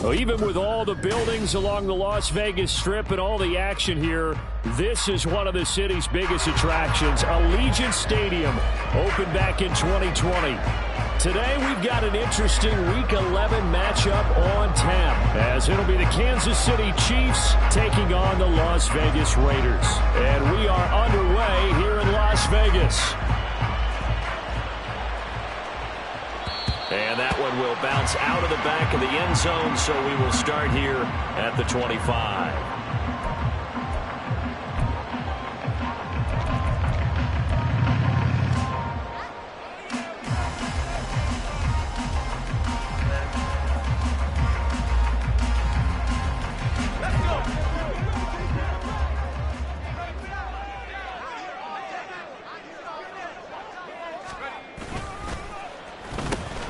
Well, even with all the buildings along the Las Vegas Strip and all the action here, this is one of the city's biggest attractions. Allegiant Stadium opened back in 2020. Today we've got an interesting Week 11 matchup on tap, as it'll be the Kansas City Chiefs taking on the Las Vegas Raiders. And we are underway here in Las Vegas. And that one will bounce out of the back of the end zone, so we will start here at the 25.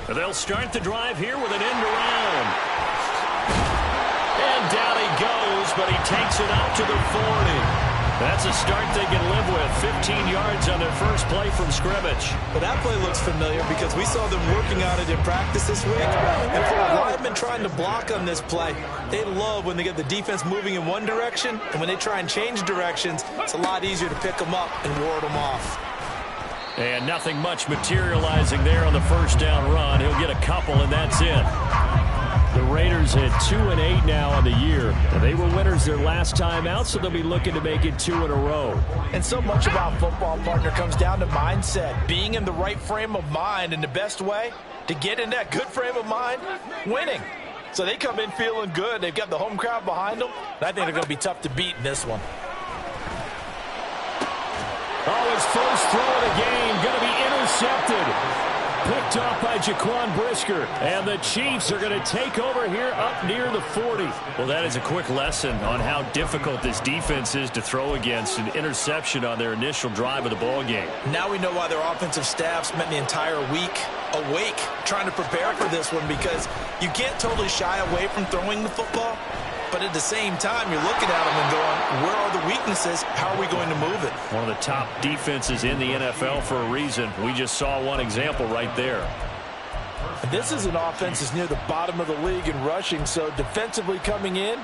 They'll start the drive here with an end around. And down he goes, but he takes it out to the 40. That's a start they can live with. 15 yards on their first play from scrimmage. But that play looks familiar because we saw them working on it in practice this week. And for a lineman trying to block on this play, they love when they get the defense moving in one direction. And when they try and change directions, it's a lot easier to pick them up and ward them off. And nothing much materializing there on the first down run. He'll get a couple, and that's it. The Raiders at 2-8 now on the year. They were winners their last time out, so they'll be looking to make it 2 in a row. And so much about football, partner, comes down to mindset. Being in the right frame of mind, and the best way to get in that good frame of mind, winning. So they come in feeling good. They've got the home crowd behind them. And I think they're going to be tough to beat in this one. Oh, his first throw of the game going to be intercepted. Picked off by Jaquan Brisker. And the Chiefs are going to take over here up near the 40. Well, that is a quick lesson on how difficult this defense is to throw against. An interception on their initial drive of the ball game. Now we know why their offensive staff spent the entire week awake trying to prepare for this one, because you can't totally shy away from throwing the football. But at the same time, you're looking at them and going, where are the weaknesses? How are we going to move it? One of the top defenses in the NFL for a reason. We just saw one example right there. This is an offense that's near the bottom of the league in rushing, so defensively coming in,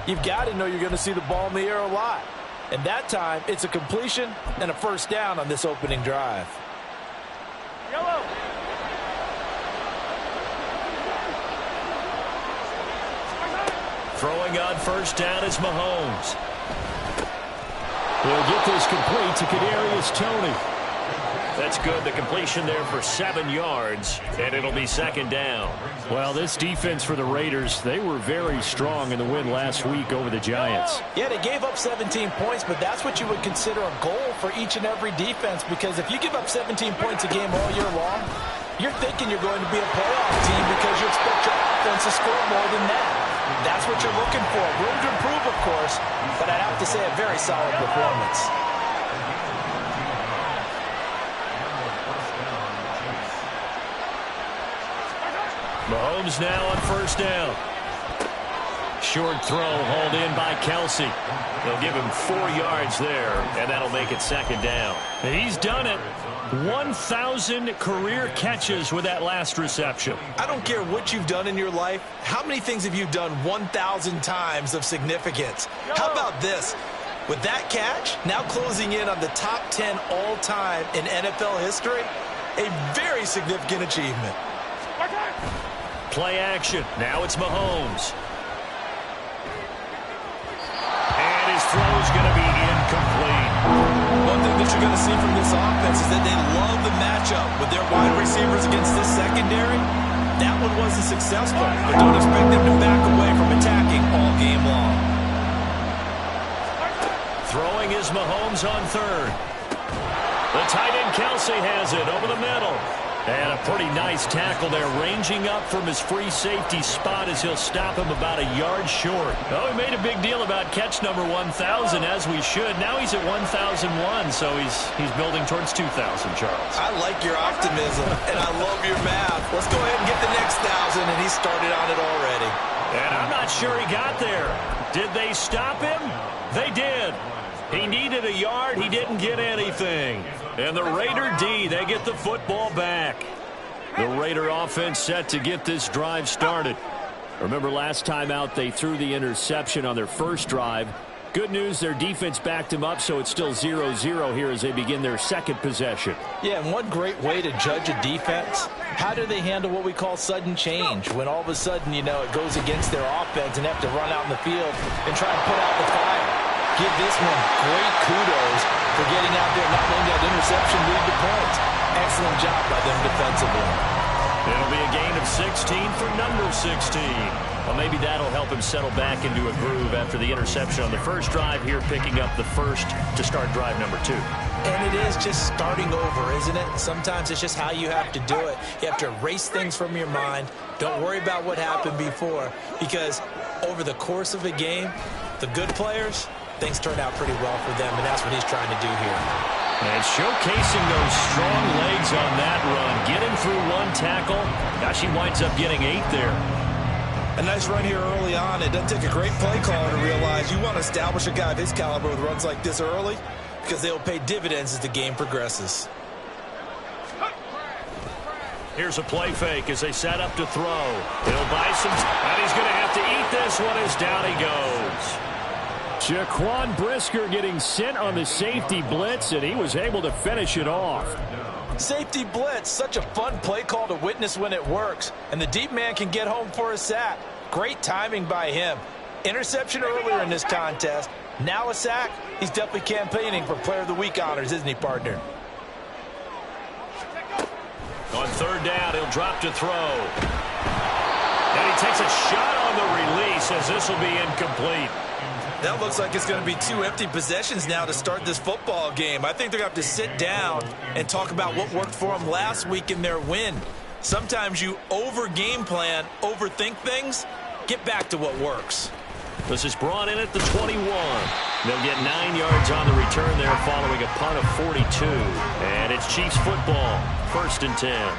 you've got to know you're going to see the ball in the air a lot. And that time, it's a completion and a first down on this opening drive. Yellow. Throwing on first down is Mahomes. He'll get this complete to Kadarius Toney. That's good. The completion there for 7 yards, and it'll be second down. Well, this defense for the Raiders, they were very strong in the win last week over the Giants. Yeah, they gave up 17 points, but that's what you would consider a goal for each and every defense, because if you give up 17 points a game all year long, you're thinking you're going to be a playoff team because you expect your offense to score more than that. That's what you're looking for. Room to improve, of course, but I have to say a very solid performance. Mahomes now on first down. Short throw hauled in by Kelsey. They'll give him 4 yards there, and that'll make it second down. He's done it. 1,000 career catches with that last reception. I don't care what you've done in your life. How many things have you done 1,000 times of significance? How about this? With that catch, now closing in on the top 10 all-time in NFL history, a very significant achievement. Play action. Now it's Mahomes. And his throw's going to be incomplete. One thing that you're going to see from this offense is that they love the matchup with their wide receivers against this secondary. That one wasn't successful, but don't expect them to back away from attacking all game long. Throwing is Mahomes on third. The tight end Kelsey has it over the middle. And a pretty nice tackle there, ranging up from his free safety spot as he'll stop him about a yard short. Oh, we made a big deal about catch number 1,000, as we should. Now he's at 1,001, so he's building towards 2,000, Charles. I like your optimism, and I love your math. Let's go ahead and get the next 1,000, and he started on it already. And I'm not sure he got there. Did they stop him? They did. He needed a yard. He didn't get anything. And the Raider D, they get the football back. The Raider offense set to get this drive started. Remember last time out they threw the interception on their first drive. Good news, their defense backed them up, so it's still 0-0 here as they begin their second possession. Yeah, and one great way to judge a defense, how do they handle what we call sudden change? When all of a sudden, you know, it goes against their offense and have to run out in the field and try and put out the fire. Give this one great kudos for getting out there, not letting that interception lead to points. Excellent job by them defensively. It'll be a gain of 16 for number 16. Well, maybe that'll help him settle back into a groove after the interception on the first drive here, picking up the first to start drive number 2. And it is just starting over, isn't it? Sometimes it's just how you have to do it. You have to erase things from your mind. Don't worry about what happened before, because over the course of a game, the good players, things turn out pretty well for them, and that's what he's trying to do here. And showcasing those strong legs on that run, getting through one tackle. Now she winds up getting 8 there. A nice run here early on. It doesn't take a great play caller to realize you want to establish a guy of his caliber with runs like this early, because they'll pay dividends as the game progresses. Here's a play fake as they set up to throw. He'll buy some, and he's going to have to eat this one as down he goes. Jaquan Brisker getting sent on the safety blitz, and he was able to finish it off. Safety blitz, such a fun play call to witness when it works. And the deep man can get home for a sack. Great timing by him. Interception earlier in this contest. Now a sack. He's definitely campaigning for Player of the Week honors, isn't he, partner? On third down, he'll drop to throw. And he takes a shot on the release as this will be incomplete. That looks like it's going to be 2 empty possessions now to start this football game. I think they're going to have to sit down and talk about what worked for them last week in their win. Sometimes you over-game plan, overthink things. Get back to what works. This is brought in at the 21. They'll get 9 yards on the return there following a punt of 42. And it's Chiefs football, 1st and 10.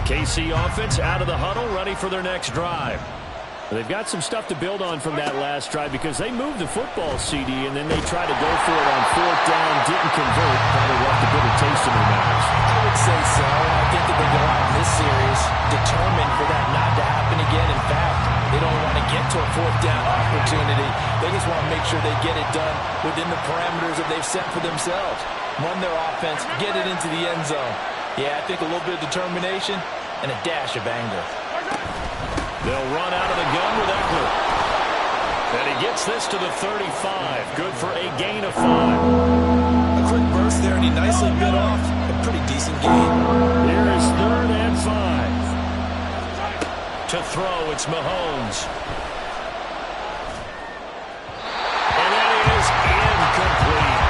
KC offense out of the huddle, ready for their next drive. They've got some stuff to build on from that last drive because they moved the football, CD, and then they tried to go for it on 4th down, didn't convert, probably left a bitter taste in their mouths. I would say so. I think that they go out in this series determined for that not to happen again. In fact, they don't want to get to a 4th down opportunity. They just want to make sure they get it done within the parameters that they've set for themselves. Run their offense, get it into the end zone. Yeah, I think a little bit of determination and a dash of anger. They'll run out of the gun with Eckler. And he gets this to the 35. Good for a gain of 5. A quick burst there, and he nicely bit off a pretty decent gain. Here is 3rd and 5. To throw, it's Mahomes. And that is incomplete.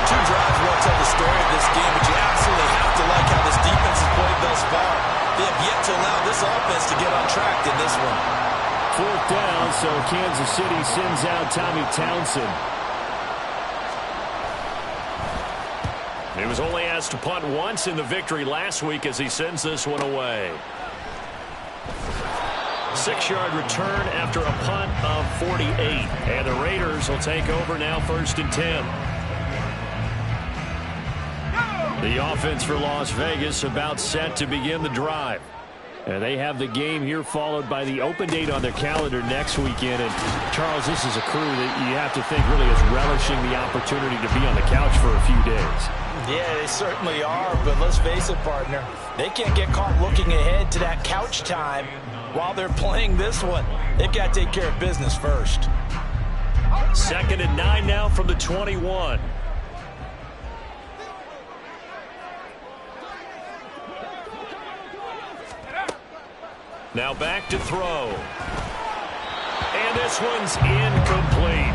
2 drives won't tell the story of this game, but you absolutely have to like how this defense has played thus far. They have yet to allow this offense to get on track in this one. 4th down, so Kansas City sends out Tommy Townsend. He was only asked to punt once in the victory last week as he sends this one away. 6-yard return after a punt of 48. And the Raiders will take over now 1st and 10. The offense for Las Vegas about set to begin the drive. And they have the game here followed by the open date on their calendar next weekend. And, Charles, this is a crew that you have to think really is relishing the opportunity to be on the couch for a few days. Yeah, they certainly are. But let's face it, partner, they can't get caught looking ahead to that couch time while they're playing this one. They've got to take care of business first. 2nd and 9 now from the 21. Now back to throw. And this one's incomplete.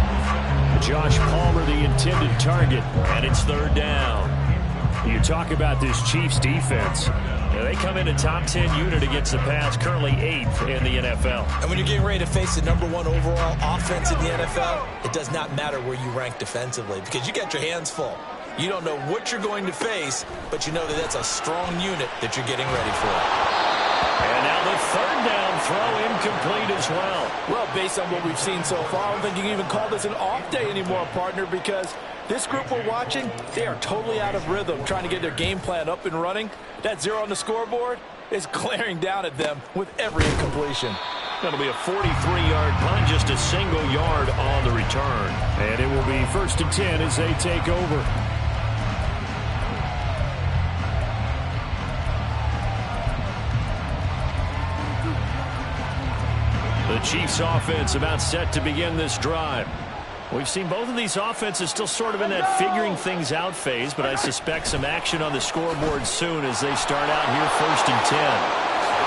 Josh Palmer, the intended target, and it's 3rd down. You talk about this Chiefs defense. They come in a top 10 unit against the pass, currently 8th in the NFL. And when you're getting ready to face the #1 overall offense in the NFL, it does not matter where you rank defensively because you got your hands full. You don't know what you're going to face, but you know that that's a strong unit that you're getting ready for. And now the third down throw incomplete as well. Well, based on what we've seen so far, I don't think you can even call this an off day anymore, partner, because this group we're watching, they are totally out of rhythm, trying to get their game plan up and running. That 0 on the scoreboard is glaring down at them with every incompletion. That'll be a 43-yard punt, just a single yard on the return. And it will be 1st and 10 as they take over. The Chiefs offense about set to begin this drive. We've seen both of these offenses still sort of in that figuring things out phase, but I suspect some action on the scoreboard soon as they start out here 1st and 10.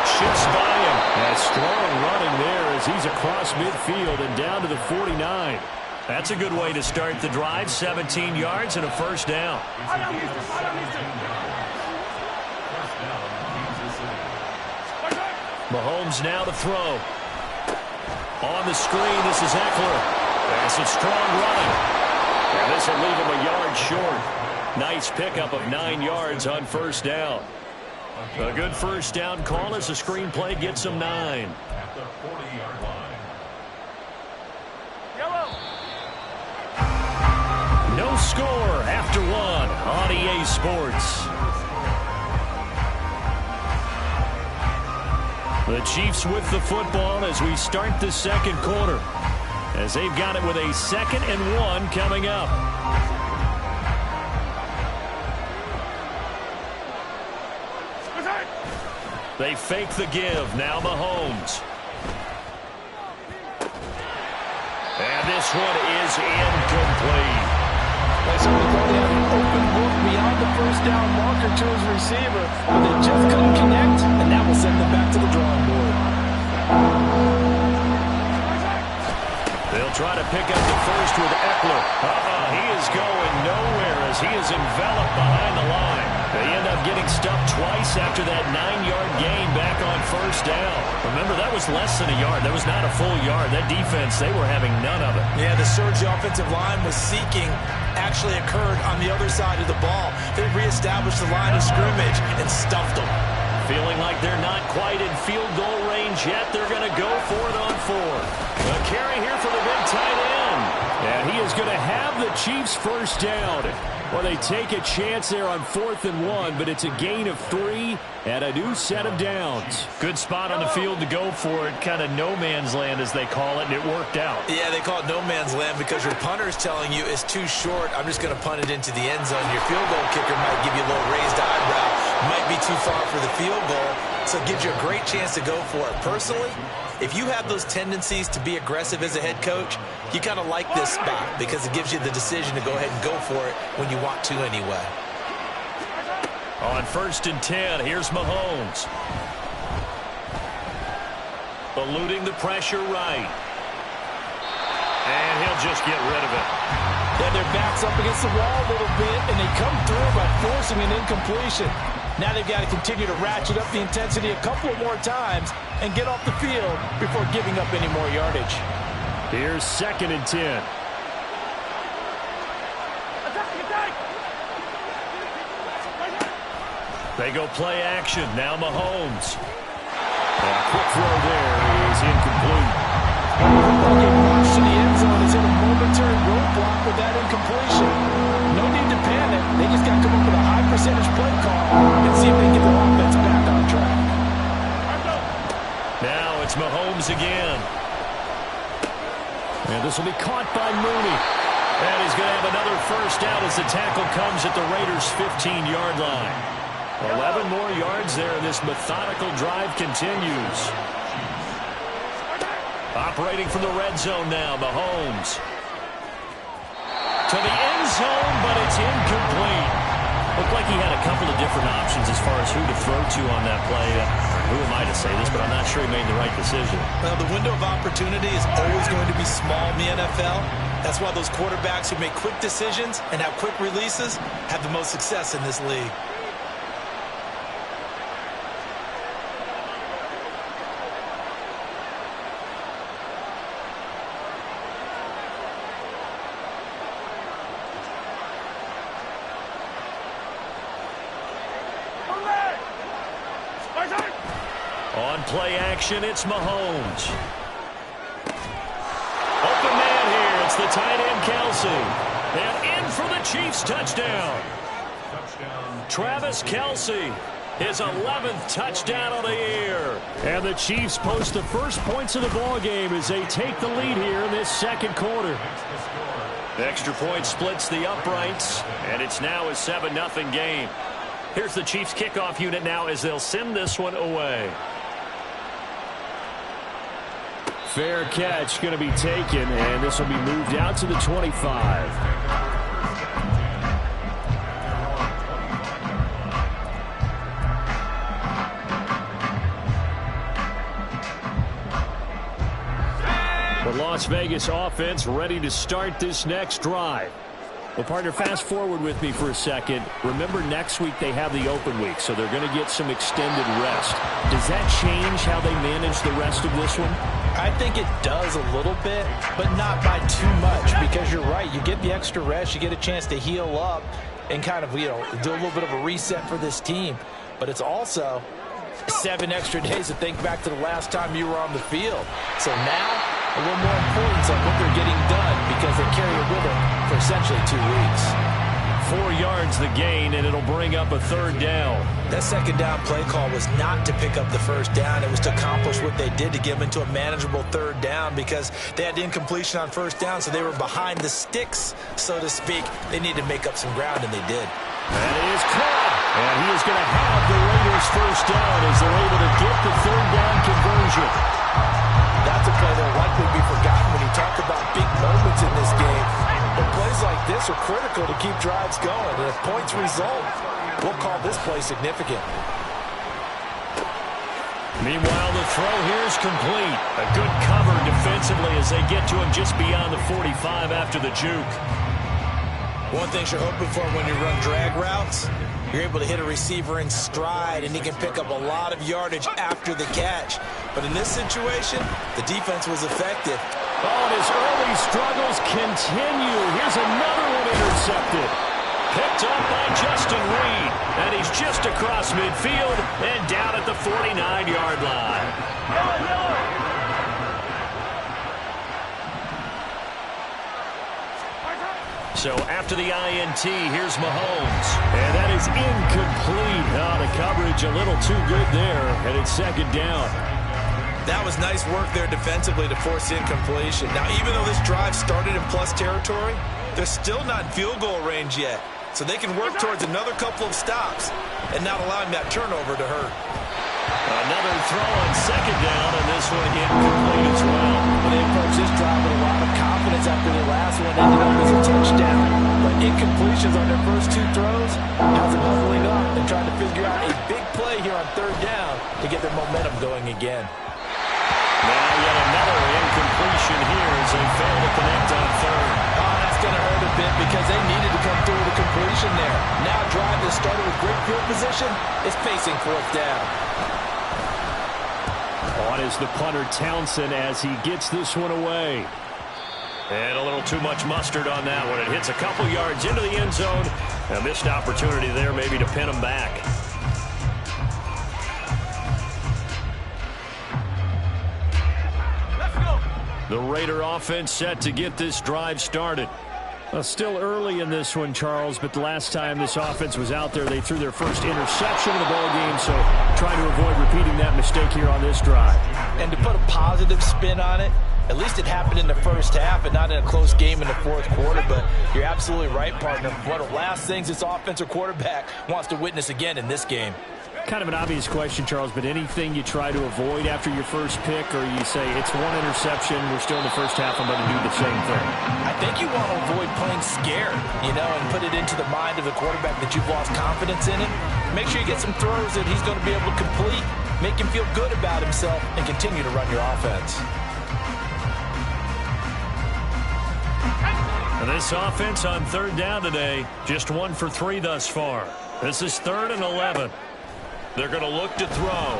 Shifts by him. A strong running there as he's across midfield and down to the 49. That's a good way to start the drive. 17 yards and a first down. Mahomes now to throw. On the screen, this is Eckler. That's a strong running. And this will leave him a yard short. Nice pickup of 9 yards on first down. A good first down call as the screenplay gets him 9. At the 40-yard line. No score after 1 on EA Sports. The Chiefs with the football as we start the second quarter, as they've got it with a 2nd and 1 coming up. They fake the give. Now Mahomes. And this one is incomplete. So we thought he had an open look beyond the first down marker to his receiver, but they just couldn't connect, and that will send them back to the drawing board. They'll try to pick up the first with Eckler. He is going nowhere as he is enveloped behind the line. They end up getting stuffed twice after that 9-yard gain back on first down. Remember, that was less than a yard. That was not a full yard. That defense, they were having none of it. Yeah, the surge the offensive line was seeking actually occurred on the other side of the ball. They reestablished the line of scrimmage and stuffed them. Feeling like they're not quite in field goal range yet. They're going to go for it on 4. A carry here for the big tight end. And he is going to have the Chiefs first down. Well, they take a chance there on 4th and 1, but it's a gain of 3 and a new set of downs. Good spot on the field to go for it. Kind of no man's land, as they call it, and it worked out. Yeah, they call it no man's land because your punter's telling you it's too short. I'm just going to punt it into the end zone. Your field goal kicker might give you a little raised eyebrow. Might be too far for the field goal, so it gives you a great chance to go for it. Personally, if you have those tendencies to be aggressive as a head coach, you kind of like this spot because it gives you the decision to go ahead and go for it when you want to anyway. On 1st and 10, here's Mahomes. Eluding the pressure right. And he'll just get rid of it. Yeah, their back's up against the wall a little bit, and they come through by forcing an incompletion. Now they've got to continue to ratchet up the intensity a couple of more times and get off the field before giving up any more yardage. Here's 2nd and 10. They go play action. Now Mahomes. A quick throw there is incomplete. Getting launched to the end zone is in a momentary roadblock with that incompletion. No need to panic. They just got to come up with a high percentage play call and see if they can get their offense back on track. Now it's Mahomes again. And this will be caught by Mooney. And he's going to have another first down as the tackle comes at the Raiders' 15-yard line. 11 more yards there. This methodical drive continues. Operating from the red zone now, Mahomes. To the end zone, but it's incomplete. Looked like he had a couple of different options as far as who to throw to on that play. Who am I to say this, but I'm not sure he made the right decision. Well, the window of opportunity is always going to be small in the NFL. That's why those quarterbacks who make quick decisions and have quick releases have the most success in this league. On play action, it's Mahomes. Open man here. It's the tight end, Kelce. And in for the Chiefs touchdown. Travis Kelce, his 11th touchdown of the year. And the Chiefs post the first points of the ball game as they take the lead here in this second quarter. The extra point splits the uprights, and it's now a 7-0 game. Here's the Chiefs kickoff unit now as they'll send this one away. Fair catch going to be taken, and this will be moved out to the 25. The Las Vegas offense ready to start this next drive. Well, partner, fast forward with me for a second. Remember, next week they have the open week, so they're going to get some extended rest. Does that change how they manage the rest of this one? I think it does a little bit, but not by too much, because you're right. You get the extra rest, you get a chance to heal up and kind of, do a little bit of a reset for this team. But it's also 7 extra days to think back to the last time you were on the field. So now, a little more importance on what they're getting done because they carry it with them for essentially 2 weeks. 4 yards the gain, and it'll bring up a third down. That second down play call was not to pick up the first down. It was to accomplish what they did to get them into a manageable third down because they had incompletion on first down, so they were behind the sticks, so to speak. They needed to make up some ground, and they did. And it is caught. And he is going to have the Raiders first down as they're able to get the third down conversion. That's a play that will likely be forgotten when you talk about big moments in this game. But plays like this are critical to keep drives going. And if points result, we'll call this play significant. Meanwhile, the throw here is complete. A good cover defensively as they get to him just beyond the 45 after the juke. One thing you're hoping for when you run drag routes, you're able to hit a receiver in stride, and he can pick up a lot of yardage after the catch. But in this situation, the defense was effective. Oh, and his early struggles continue. Here's another one intercepted. Picked up by Justin Reed. And he's just across midfield and down at the 49-yard line. So after the INT, here's Mahomes. And that is incomplete. Oh, the coverage a little too good there, and it's second down. That was nice work there defensively to force incompletion. Now, even though this drive started in plus territory, they're still not in field goal range yet. So they can work towards another couple of stops and not allowing that turnover to hurt. Another throw on second down, and this one incomplete as well. They approached this drive with a lot of confidence after the last one ended up as a touchdown. But incompletions on their first 2 throws has them huddling up and trying to figure out a big play here on third down to get their momentum going again. Now yet another incompletion here as they fail to connect on third. Oh, that's going to hurt a bit because they needed to come through with a completion there. Now a drive that started with great field position is facing fourth down. On is the punter Townsend as he gets this one away. And a little too much mustard on that one. It hits a couple yards into the end zone. A missed opportunity there maybe to pin him back. The Raider offense set to get this drive started. Well, still early in this one, Charles, but the last time this offense was out there, they threw their first interception of the ball game, so trying to avoid repeating that mistake here on this drive. And to put a positive spin on it, at least it happened in the first half and not in a close game in the fourth quarter, but you're absolutely right, partner. One of the last things this offensive quarterback wants to witness again in this game. Kind of an obvious question, Charles, but anything you try to avoid after your first pick, or you say it's one interception, we're still in the first half, I'm going to do the same thing? I think you want to avoid playing scared, and put it into the mind of the quarterback that you've lost confidence in him. Make sure you get some throws that he's going to be able to complete, make him feel good about himself, and continue to run your offense. And this offense on third down today, just 1 for 3 thus far. This is 3rd and 11. They're going to look to throw.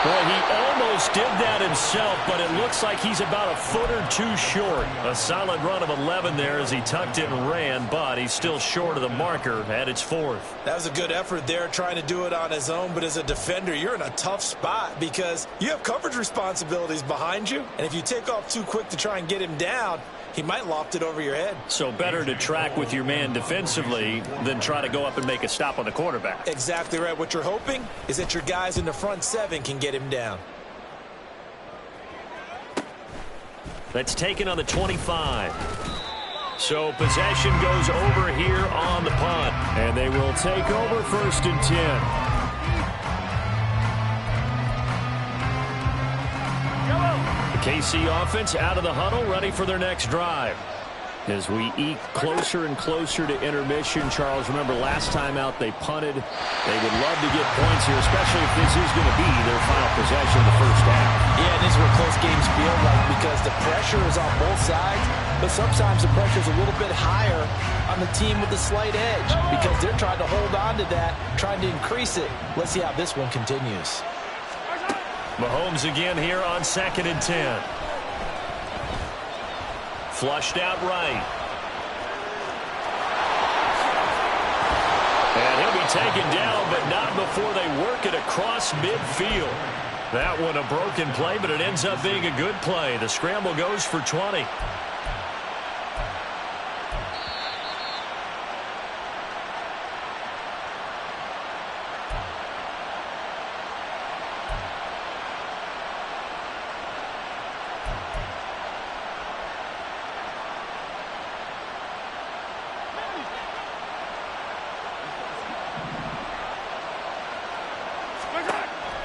Boy, he almost did that himself, but it looks like he's about a foot or two short. A solid run of 11 there as he tucked it and ran, but he's still short of the marker at its fourth. That was a good effort there trying to do it on his own, but as a defender, you're in a tough spot because you have coverage responsibilities behind you, and if you take off too quick to try and get him down, he might loft it over your head. So better to track with your man defensively than try to go up and make a stop on the quarterback. Exactly right. What you're hoping is that your guys in the front seven can get him down. That's taken on the 25. So possession goes over here on the punt. And they will take over 1st and 10. KC offense out of the huddle, ready for their next drive. As we eke closer and closer to intermission, Charles, remember last time out they punted. They would love to get points here, especially if this is going to be their final possession of the first half. Yeah, and this is what close games feel like because the pressure is on both sides, but sometimes the pressure is a little bit higher on the team with the slight edge because they're trying to hold on to that, trying to increase it. Let's see how this one continues. Mahomes again here on 2nd and 10. Flushed out right. And he'll be taken down, but not before they work it across midfield. That one a broken play, but it ends up being a good play. The scramble goes for 20.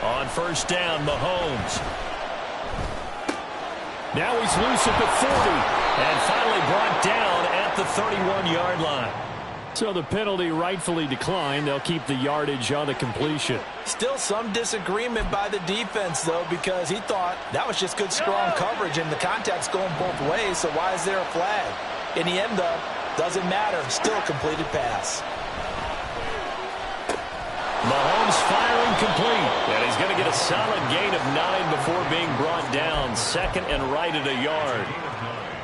On 1st down, Mahomes. Now he's loose at the 40 and finally brought down at the 31-yard line. So the penalty rightfully declined. They'll keep the yardage on the completion. Still some disagreement by the defense, though, because he thought that was just good, strong coverage, and the contact's going both ways, so why is there a flag? In the end, though, doesn't matter. Still a completed pass. Mahomes firing complete. And he's going to get a solid gain of 9 before being brought down. 2nd and right at a yard.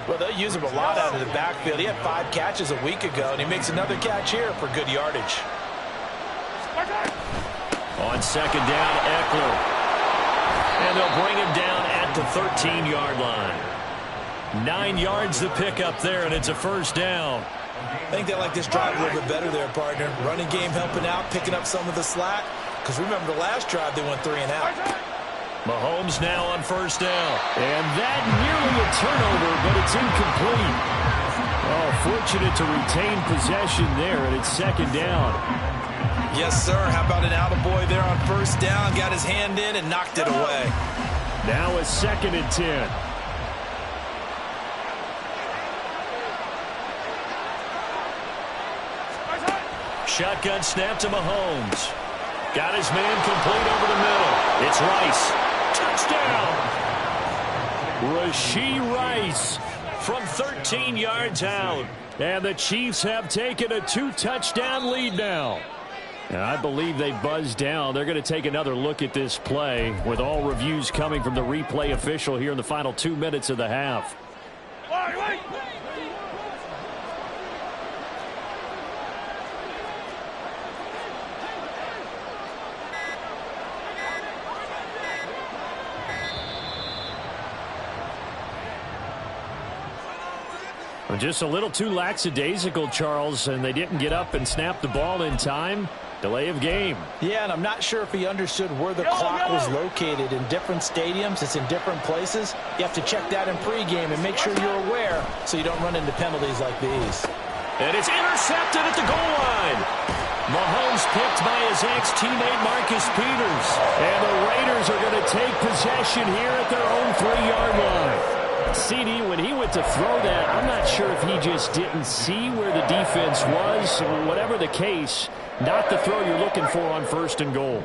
Well, they'll use him a lot out of the backfield. He had 5 catches a week ago, and he makes another catch here for good yardage. On 2nd down, Eckler. And they'll bring him down at the 13-yard line. 9 yards to pick up there, and it's a 1st down. I think they like this drive a little bit better there, partner. Running game helping out, picking up some of the slack. Because remember the last drive, they went 3 and out. Mahomes now on 1st down. And that nearly a turnover, but it's incomplete. Oh, fortunate to retain possession there, and it's 2nd down. Yes, sir. How about an attaboy there on 1st down? Got his hand in and knocked it away. Now a 2nd and 10. Shotgun snap to Mahomes. Got his man complete over the middle. It's Rice. Touchdown! Rashee Rice from 13 yards out. And the Chiefs have taken a 2-touchdown lead now. And I believe they buzzed down. They're going to take another look at this play with all reviews coming from the replay official here in the final 2 minutes of the half. Just a little too lackadaisical, Charles, and they didn't get up and snap the ball in time. Delay of game. Yeah, and I'm not sure if he understood where the clock was located. In different stadiums, it's in different places. You have to check that in pregame and make sure you're aware so you don't run into penalties like these. And it's intercepted at the goal line. Mahomes picked by his ex-teammate Marcus Peters. And the Raiders are going to take possession here at their own 3-yard line. CD, when he went to throw that, I'm not sure if he just didn't see where the defense was. Whatever the case, not the throw you're looking for on 1st and goal.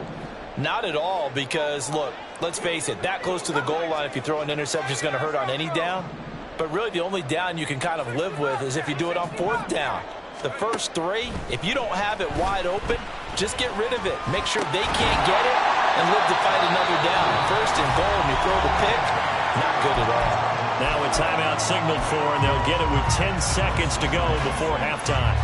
Not at all, because, look, let's face it, that close to the goal line, if you throw an interception, is going to hurt on any down. But really, the only down you can kind of live with is if you do it on 4th down. The first 3, if you don't have it wide open, just get rid of it. Make sure they can't get it, and live to fight another down. First and goal, and you throw the pick, not good at all. Now a timeout signaled for, and they'll get it with 10 seconds to go before halftime.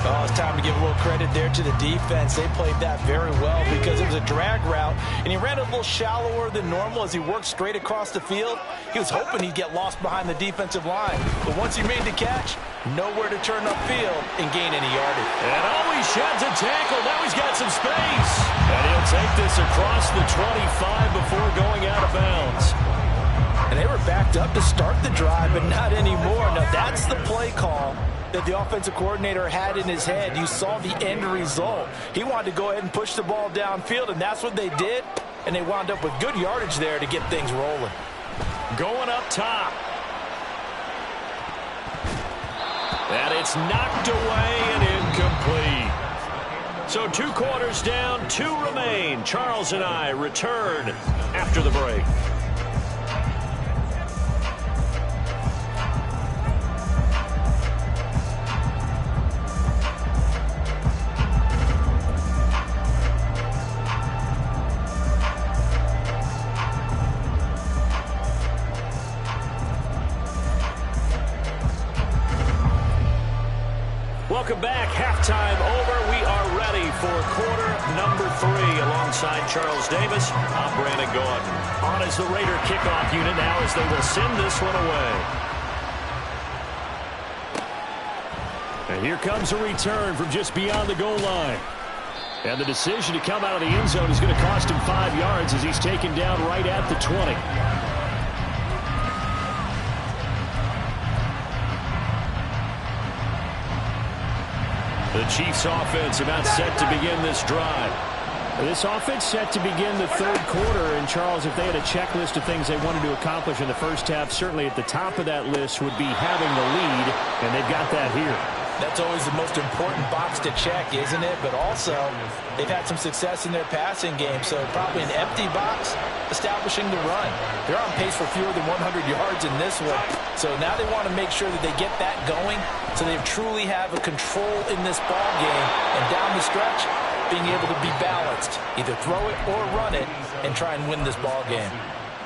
Oh, it's time to give a little credit there to the defense. They played that very well because it was a drag route, and he ran a little shallower than normal as he worked straight across the field. He was hoping he'd get lost behind the defensive line, but once he made the catch, nowhere to turn upfield and gain any yardage. And he sheds a tackle. Now he's got some space. And he'll take this across the 25 before going out of bounds. And they were backed up to start the drive, but not anymore. Now that's the play call that the offensive coordinator had in his head. You saw the end result. He wanted to go ahead and push the ball downfield, and that's what they did. And they wound up with good yardage there to get things rolling. Going up top. And it's knocked away and incomplete. So 2 quarters down, 2 remain. Charles and I return after the break. Welcome back. Halftime over. We are ready for quarter number 3 alongside Charles Davis. I'm Brandon Gordon. On as the Raider kickoff unit now as they will send this one away. And here comes a return from just beyond the goal line. And the decision to come out of the end zone is going to cost him 5 yards as he's taken down right at the 20. The Chiefs offense about set to begin this drive. This offense set to begin the 3rd quarter. And, Charles, if they had a checklist of things they wanted to accomplish in the first half, certainly at the top of that list would be having the lead, and they've got that here. That's always the most important box to check, isn't it? But also, they've had some success in their passing game, so probably an empty box establishing the run. They're on pace for fewer than 100 yards in this one. So now they want to make sure that they get that going so they truly have a control in this ball game. And down the stretch, being able to be balanced. Either throw it or run it and try and win this ball game.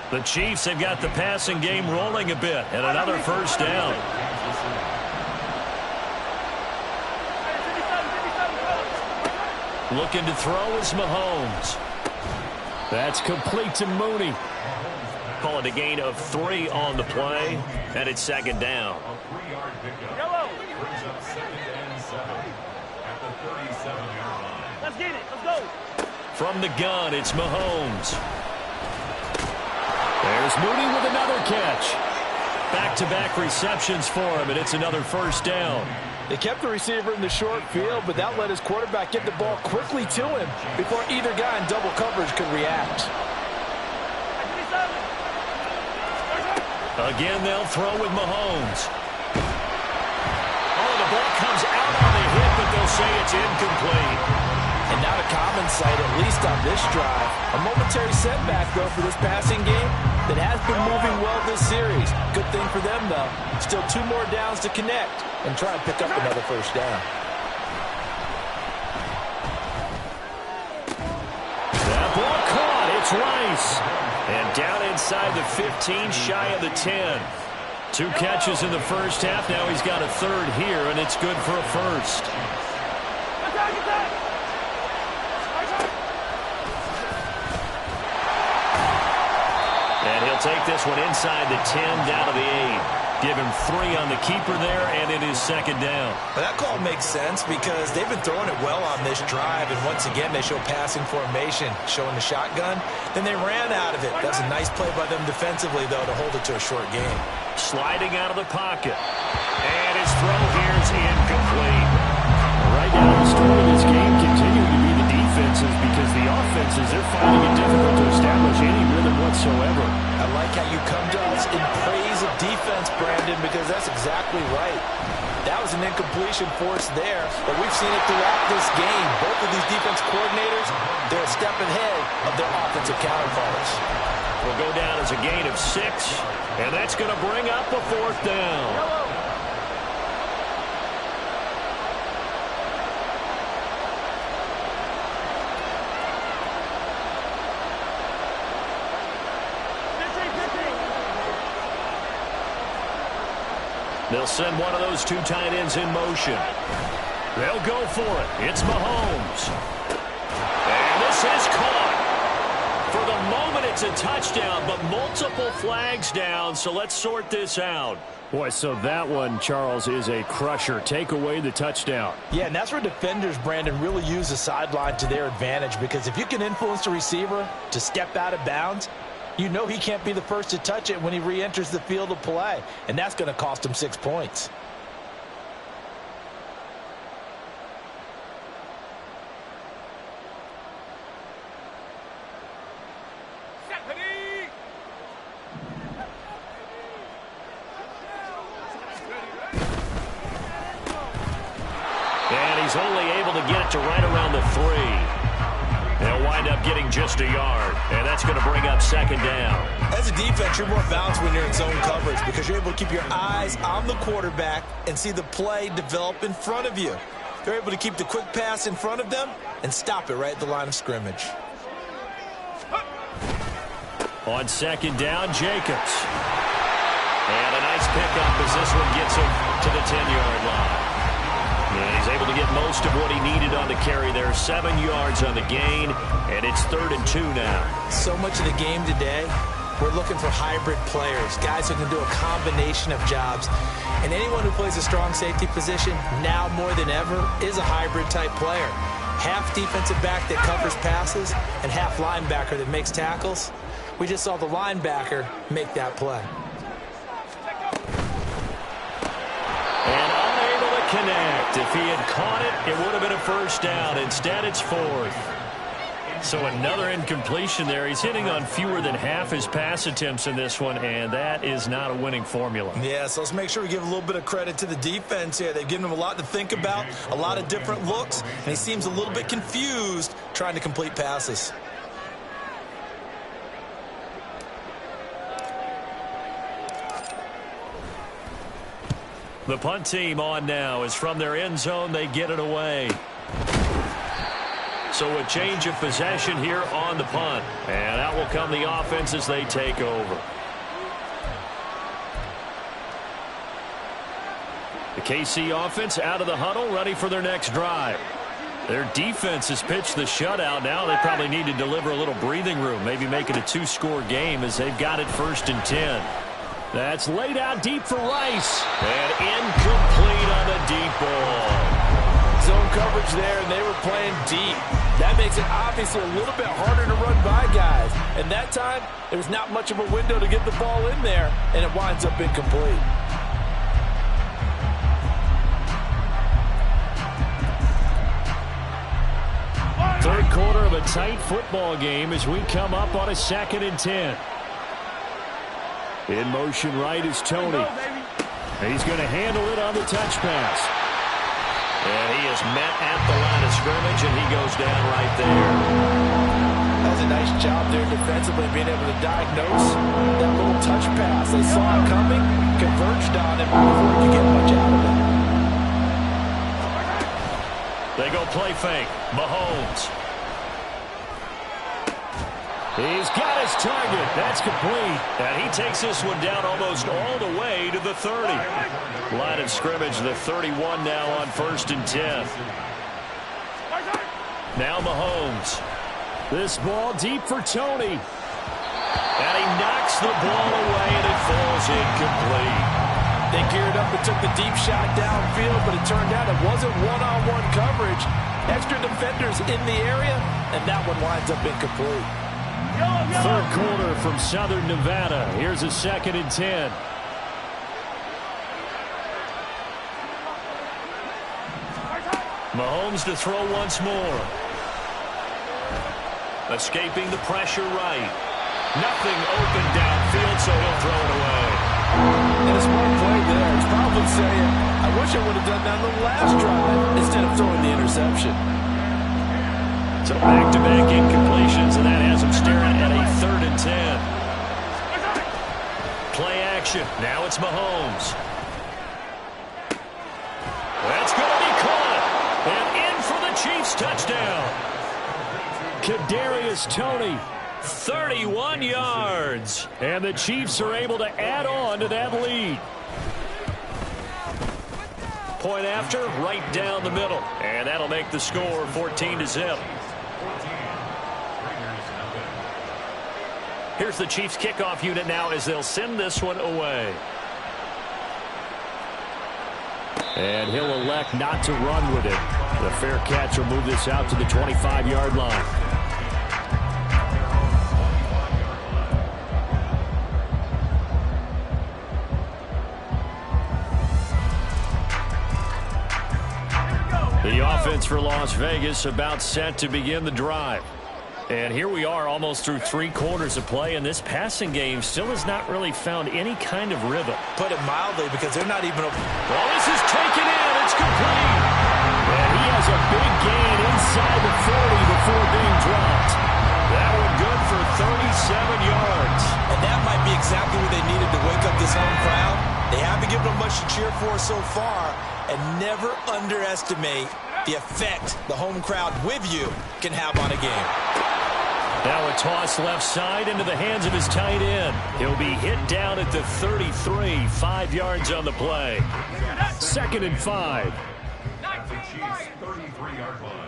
The Chiefs have got the passing game rolling a bit, and another first down. Looking to throw is Mahomes. That's complete to Mooney. Call it a gain of 3 on the play, and it's 2nd down. A 3-yard pickup brings up 2nd and 7 at the 37-yard line. Let's get it. Let's go. From the gun, it's Mahomes. There's Mooney with another catch. Back-to-back receptions for him, and it's another first down. They kept the receiver in the short field, but that let his quarterback get the ball quickly to him before either guy in double coverage could react. Again, they'll throw with Mahomes. Oh, the ball comes out on the hit, but they'll say it's incomplete. And not a common sight, at least on this drive. A momentary setback, though, for this passing game that has been moving well this series. Good thing for them, though. Still 2 more downs to connect and try and pick up another first down. That ball caught. It's Rice. And down inside the 15, shy of the 10. 2 catches in the first half. Now he's got a 3rd here, and it's good for a first. And he'll take this one inside the 10, down to the 8. Give him 3 on the keeper there, and it is 2nd down. Well, that call makes sense because they've been throwing it well on this drive, and once again they show passing formation, showing the shotgun. Then they ran out of it. That's a nice play by them defensively, though, to hold it to a short game. Sliding out of the pocket. And his throw here is incomplete. Right now, the story of this game continuing to be the defenses because the offenses, they're finding it difficult to establish any rhythm whatsoever. I like how you come to us in praise of defense, Brandon, because that's exactly right. That was an incompletion forced there, but we've seen it throughout this game. Both of these defense coordinators, they're a step ahead of their offensive counterparts. Will go down as a gain of 6, and that's going to bring up a 4th down. They'll send one of those two tight ends in motion. They'll go for it. It's Mahomes. And this is caught. For the moment, it's a touchdown, but multiple flags down, so let's sort this out. Boy, so that one, Charles, is a crusher. Take away the touchdown. Yeah, and that's where defenders, Brandon, really use the sideline to their advantage, because if you can influence the receiver to step out of bounds, you know he can't be the first to touch it when he re-enters the field of play, and that's going to cost him 6 points. And he's only able to get it to right around the 3. They'll wind up getting just a yard, and that's going to bring up second down. As a defense, you're more balanced when you're in zone coverage because you're able to keep your eyes on the quarterback and see the play develop in front of you. They're able to keep the quick pass in front of them and stop it right at the line of scrimmage. On second down, Jacobs. And a nice pickup as this one gets him to the 10-yard line. And he's able to get most of what he needed on the carry there. 7 yards on the gain, and it's 3rd and 2 now. So much of the game today, we're looking for hybrid players, guys who can do a combination of jobs. And anyone who plays a strong safety position, now more than ever, is a hybrid-type player. Half defensive back that covers passes and half linebacker that makes tackles. We just saw the linebacker make that play. And unable to connect. If he had caught it, it would have been a first down. Instead, it's 4th. So another incompletion there. He's hitting on fewer than half his pass attempts in this one, and that is not a winning formula. Yeah, so let's make sure we give a little bit of credit to the defense here. They've given him a lot to think about, a lot of different looks, and he seems a little bit confused trying to complete passes. The punt team on now is from their end zone. They get it away. So a change of possession here on the punt. And out will come the offense as they take over. The KC offense out of the huddle, ready for their next drive. Their defense has pitched the shutout. Now they probably need to deliver a little breathing room, maybe make it a 2-score game as they've got it 1st and 10. That's laid out deep for Rice. And incomplete on the deep ball. Zone coverage there, and they were playing deep. That makes it obviously a little bit harder to run by guys. And that time, there was not much of a window to get the ball in there, and it winds up incomplete. Third quarter of a tight football game as we come up on a 2nd and 10. In motion right is Tony. He's going to handle it on the touch pass. And he is met at the line of scrimmage, and he goes down right there. That's a nice job there defensively, being able to diagnose that little touch pass. They saw it coming, converged on him before he could get much out of it. They go play fake. Mahomes. He's got his target. That's complete. And he takes this one down almost all the way to the 30. Line of scrimmage, the 31 now on 1st and 10. Now Mahomes. This ball deep for Tony. And he knocks the ball away, and it falls incomplete. They geared up and took the deep shot downfield, but it turned out it wasn't one-on-one coverage. Extra defenders in the area, and that one winds up incomplete. Third quarter from Southern Nevada. Here's a 2nd and 10. Mahomes to throw once more. Escaping the pressure right. Nothing open downfield, so he'll throw it away. And a smart play there. It's probably saying, I wish I would have done that on the last drive instead of throwing the interception. So back-to-back incompletions, and that has him staring at a 3rd and 10. Play action. Now it's Mahomes. That's going to be caught. And in for the Chiefs touchdown. Kadarius Toney, 31 yards. And the Chiefs are able to add on to that lead. point after, right down the middle. And that'll make the score 14-0. Here's the Chiefs kickoff unit now as they'll send this one away. And he'll elect not to run with it. The fair catch will move this out to the 25-yard line. The offense for Las Vegas about set to begin the drive. And here we are almost through 3 quarters of play, and this passing game still has not really found any kind of rhythm. Put it mildly, because they're not even... Well, this is taken in. It's complete. And he has a big gain inside the 40 before being dropped. That one good for 37 yards. And that might be exactly what they needed to wake up this home crowd. They haven't given them much to cheer for so far, and never underestimate the effect the home crowd with you can have on a game. Now a toss left side into the hands of his tight end. He'll be hit down at the 33, 5 yards on the play. 2nd and 5. At the Chiefs' 33-yard line.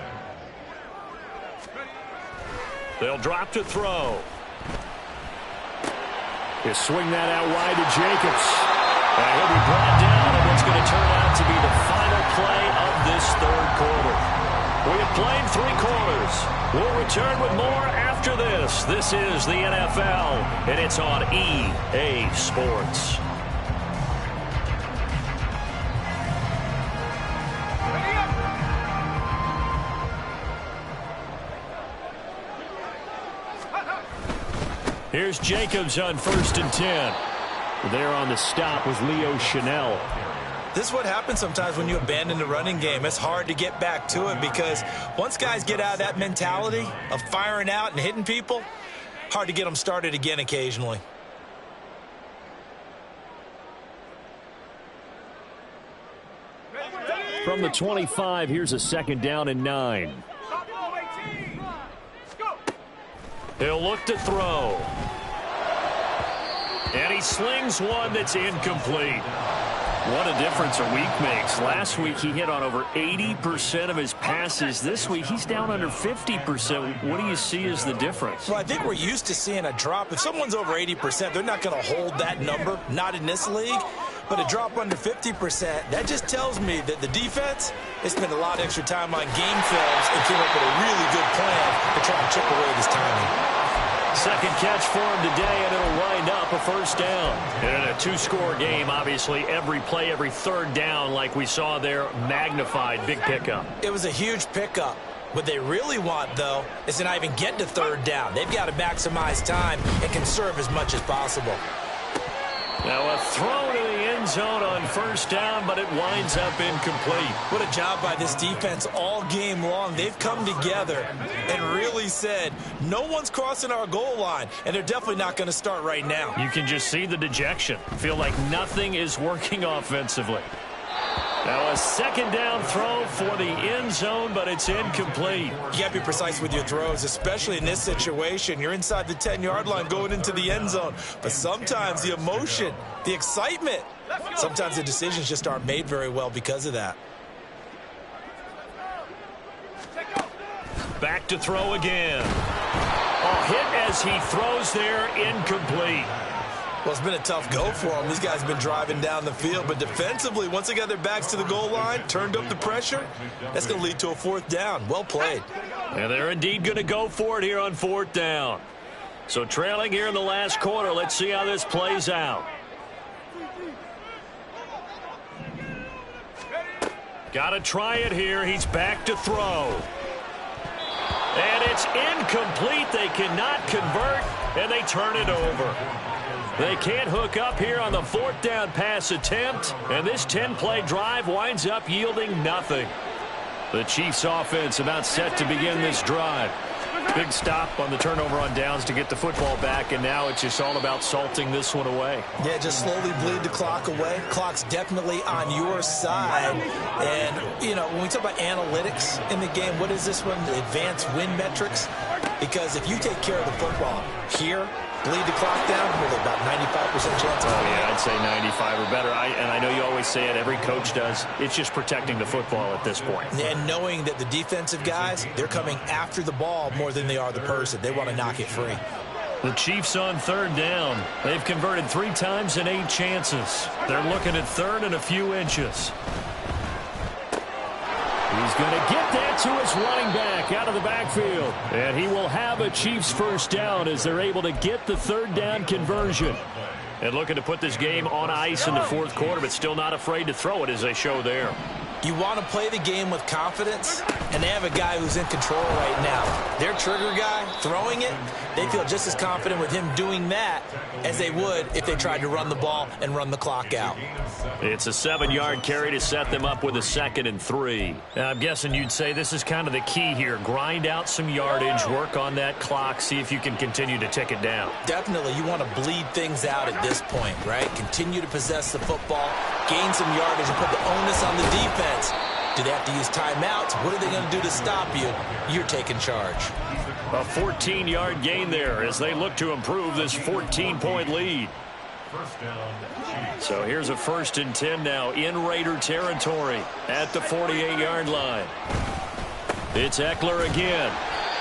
They'll drop to throw. He'll swing that out wide to Jacobs. And he'll be brought down in what's going to turn out to be the final play of this 3rd quarter. We have played 3 quarters. We'll return with more after this. This is the NFL, and it's on EA Sports. Here's Jacobs on 1st and 10. There on the stop was Leo Chanel. This is what happens sometimes when you abandon the running game. It's hard to get back to it because once guys get out of that mentality of firing out and hitting people, hard to get them started again occasionally. From the 25, here's a 2nd down and 9. He'll look to throw. And he slings one that's incomplete. What a difference a week makes. Last week he hit on over 80% of his passes. This week he's down under 50%. What do you see as the difference? Well, I think we're used to seeing a drop. If someone's over 80%, they're not going to hold that number, not in this league. But a drop under 50%, that just tells me that the defense, they spent a lot of extra time on game films and came up with a really good plan to try and chip away this timing. 2nd catch for him today, and it'll wind up a 1st down. And in a 2-score game, obviously, every play, every 3rd down, like we saw there, magnified. Big pickup. It was a huge pickup. What they really want, though, is to not even get to 3rd down. They've got to maximize time and conserve as much as possible. Now a throw to the end zone on 1st down, but it winds up incomplete. What a job by this defense all game long. They've come together and really said, no one's crossing our goal line, and they're definitely not going to start right now. You can just see the dejection. Feel like nothing is working offensively. Now a 2nd down throw for the end zone, but it's incomplete. You got to be precise with your throws, especially in this situation. You're inside the 10-yard line going into the end zone. But sometimes the emotion, the excitement, sometimes the decisions just aren't made very well because of that. Back to throw again. A hit as he throws there, incomplete. Well, it's been a tough go for them. These guys have been driving down the field. But defensively, once they got their backs to the goal line, turned up the pressure, that's going to lead to a 4th down. Well played. And they're indeed going to go for it here on 4th down. So trailing here in the last quarter, let's see how this plays out. Got to try it here. He's back to throw. And it's incomplete. They cannot convert, and they turn it over. They can't hook up here on the 4th down pass attempt, and this 10-play drive winds up yielding nothing. The Chiefs offense about set to begin this drive. Big stop on the turnover on downs to get the football back, and now it's just all about salting this one away. Yeah, just slowly bleed the clock away. Clock's definitely on your side. And, you know, when we talk about analytics in the game, what is this one? The advanced win metrics? Because if you take care of the football here, bleed the clock down, really about chance. Oh, yeah, I'd say 95 or better. And I know you always say it, every coach does. It's just protecting the football at this point. And knowing that the defensive guys, they're coming after the ball more than they are the person. They want to knock it free. The Chiefs on third down. They've converted 3 times in 8 chances. They're looking at third and a few inches. He's going to get that to his running back out of the backfield. And he will have a Chiefs first down as they're able to get the third down conversion. And looking to put this game on ice in the fourth quarter, but still not afraid to throw it as they show there. You want to play the game with confidence, and they have a guy who's in control right now. Their trigger guy, throwing it, they feel just as confident with him doing that as they would if they tried to run the ball and run the clock out. It's a 7-yard carry to set them up with a 2nd and 3. Now, I'm guessing you'd say this is kind of the key here. Grind out some yardage, work on that clock, see if you can continue to tick it down. Definitely, you want to bleed things out at this point, right? Continue to possess the football, gain some yardage, and put the onus on the defense. Do they have to use timeouts? What are they going to do to stop you? You're taking charge. A 14-yard gain there as they look to improve this 14-point lead. So here's a 1st and 10 now in Raider territory at the 48-yard line. It's Eckler again.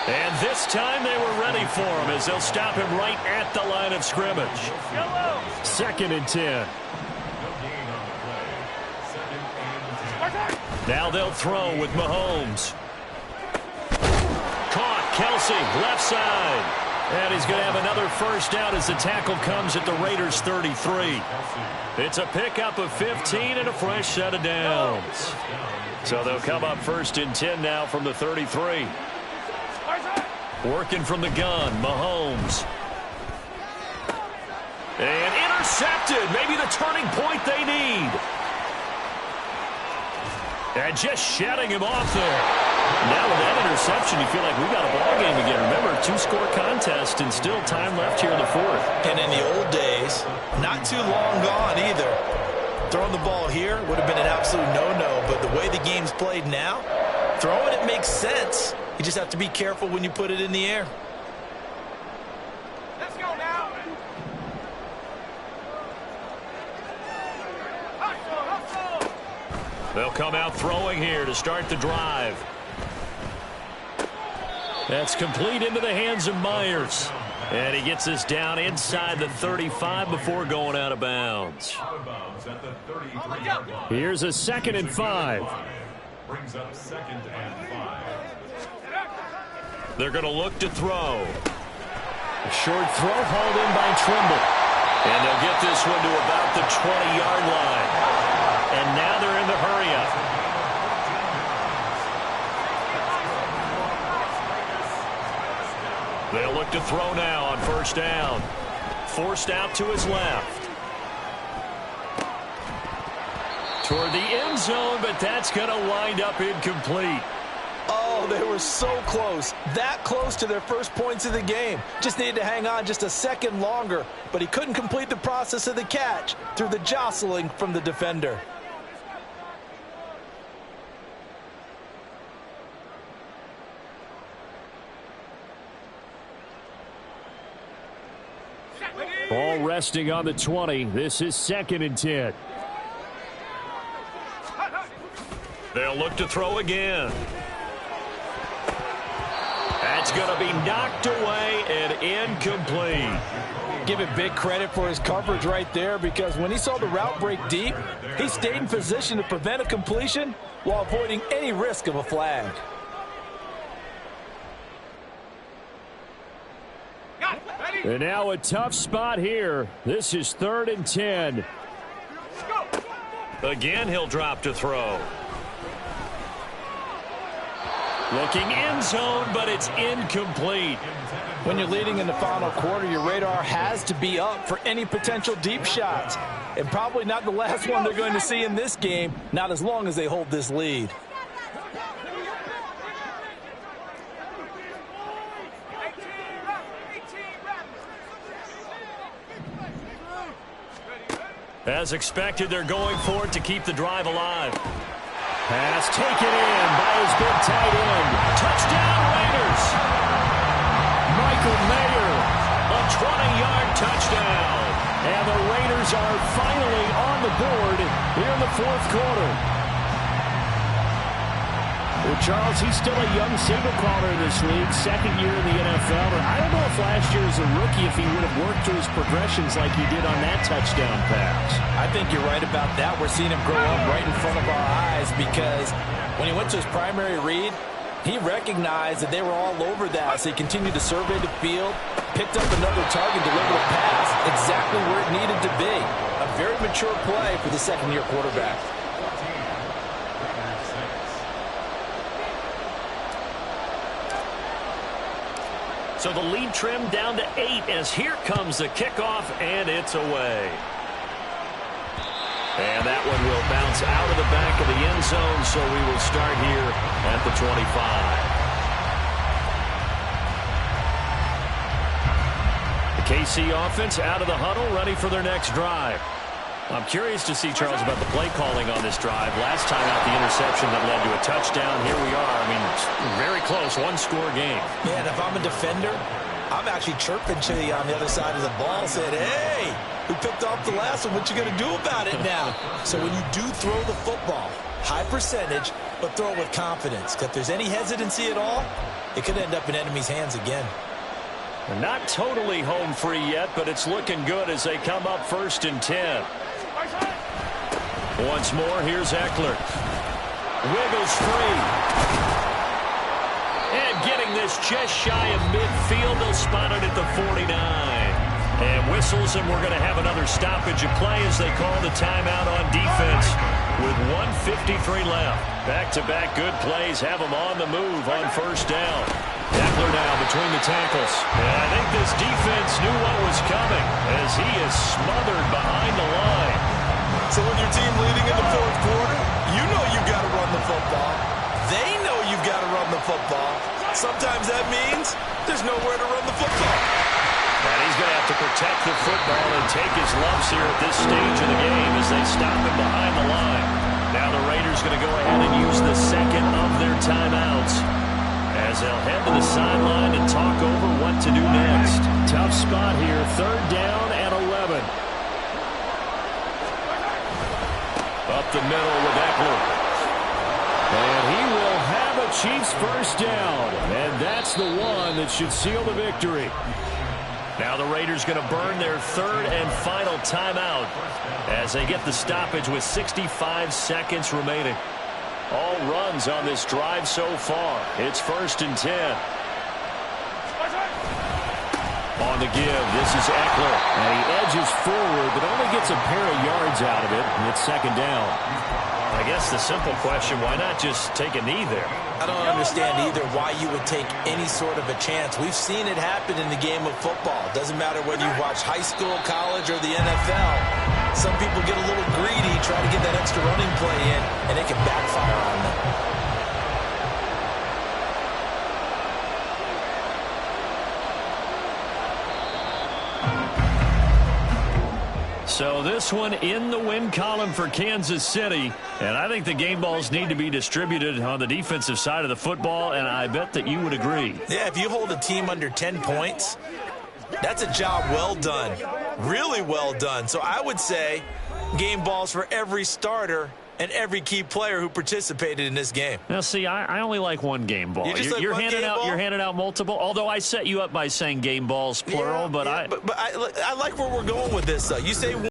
And this time they were ready for him as they'll stop him right at the line of scrimmage. 2nd and 10. Now they'll throw with Mahomes. Caught, Kelsey, left side. And he's going to have another first down as the tackle comes at the Raiders' 33. It's a pickup of 15 and a fresh set of downs. So they'll come up 1st and 10 now from the 33. Working from the gun, Mahomes. And intercepted, maybe the turning point they need. And just shutting him off there. Now with that interception, you feel like we got a ball game again. Remember, 2-score contest and still time left here in the 4th. And in the old days, not too long gone either. Throwing the ball here would have been an absolute no-no, but the way the game's played now, throwing it makes sense. You just have to be careful when you put it in the air. Let's go now. They'll come out throwing here to start the drive. That's complete into the hands of Myers. And he gets us down inside the 35 before going out of bounds. Here's a 2nd and 5. Brings up 2nd and 5. They're going to look to throw. A short throw hauled in by Trimble. And they'll get this one to about the 20-yard line. And now they're in the hurry-up. They'll look to throw now on 1st down. Forced out to his left. Toward the end zone, but that's going to wind up incomplete. Oh, they were so close. That close to their first points of the game. Just needed to hang on just a second longer, but he couldn't complete the process of the catch through the jostling from the defender. Ball resting on the 20. This is 2nd and 10. They'll look to throw again. That's going to be knocked away and incomplete. Give it big credit for his coverage right there, because when he saw the route break deep, he stayed in position to prevent a completion while avoiding any risk of a flag. And now a tough spot here. This is 3rd and 10. Again, he'll drop to throw. Looking end zone, but it's incomplete. When you're leading in the final quarter, your radar has to be up for any potential deep shots. And probably not the last one they're going to see in this game, not as long as they hold this lead. As expected, they're going for it to keep the drive alive. Pass taken in by his big tight end. Touchdown, Raiders! Michael Mayer, a 20-yard touchdown. And the Raiders are finally on the board here in the fourth quarter. Well, Charles, he's still a young signal caller in this league, second year in the NFL. And I don't know if last year as a rookie, if he would have worked through his progressions like he did on that touchdown pass. I think you're right about that. We're seeing him grow up right in front of our eyes because when he went to his primary read, he recognized that they were all over that. So he continued to survey the field, picked up another target, delivered a pass exactly where it needed to be. A very mature play for the second-year quarterback. So the lead trimmed down to 8 as here comes the kickoff, and it's away. And that one will bounce out of the back of the end zone, so we will start here at the 25. The KC offense out of the huddle, ready for their next drive. I'm curious to see, Charles, about the play calling on this drive. Last time out, the interception that led to a touchdown. Here we are. I mean, it's very close, one-score game. Yeah, and if I'm a defender, I'm actually chirping to you on the other side of the ball, saying, hey, who picked off the last one? What you going to do about it now? So when you do throw the football, high percentage, but throw it with confidence. Because if there's any hesitancy at all, it could end up in enemy's hands again. They're not totally home free yet, but it's looking good as they come up 1st and 10. Once more, here's Eckler. Wiggles free. And getting this just shy of midfield, they'll spot it at the 49. And whistles, and we're going to have another stoppage of play as they call the timeout on defense with 1:53 left. Back-to-back good plays have them on the move on 1st down. Eckler now between the tackles. And I think this defense knew what was coming as he is smothered behind the line. So when your team leading in the fourth quarter, you know you've got to run the football. They know you've got to run the football. Sometimes that means there's nowhere to run the football. And he's going to have to protect the football and take his lumps here at this stage of the game as they stop him behind the line. Now the Raiders going to go ahead and use the second of their timeouts as they'll head to the sideline and talk over what to do next. Tough spot here, 3rd down and 11. Up the middle with Eckler. And he will have a Chiefs 1st down. And that's the one that should seal the victory. Now the Raiders going to burn their 3rd and final timeout as they get the stoppage with 65 seconds remaining. All runs on this drive so far. It's 1st and 10. On the give, this is Eckler. And he edges forward, but only gets a pair of yards out of it, and it's 2nd down. I guess the simple question, why not just take a knee there? I don't understand either why you would take any sort of a chance. We've seen it happen in the game of football. It doesn't matter whether you watch high school, college, or the NFL. Some people get a little greedy, try to get that extra running play in, and it can backfire on them. So this one in the win column for Kansas City. And I think the game balls need to be distributed on the defensive side of the football, and I bet that you would agree. Yeah, if you hold a team under 10 points, that's a job well done. Really well done. So I would say game balls for every starter and every key player who participated in this game. Now, see, I only like one game ball. You're handing out multiple. Although I set you up by saying game balls plural, yeah, but I like where we're going with this. You say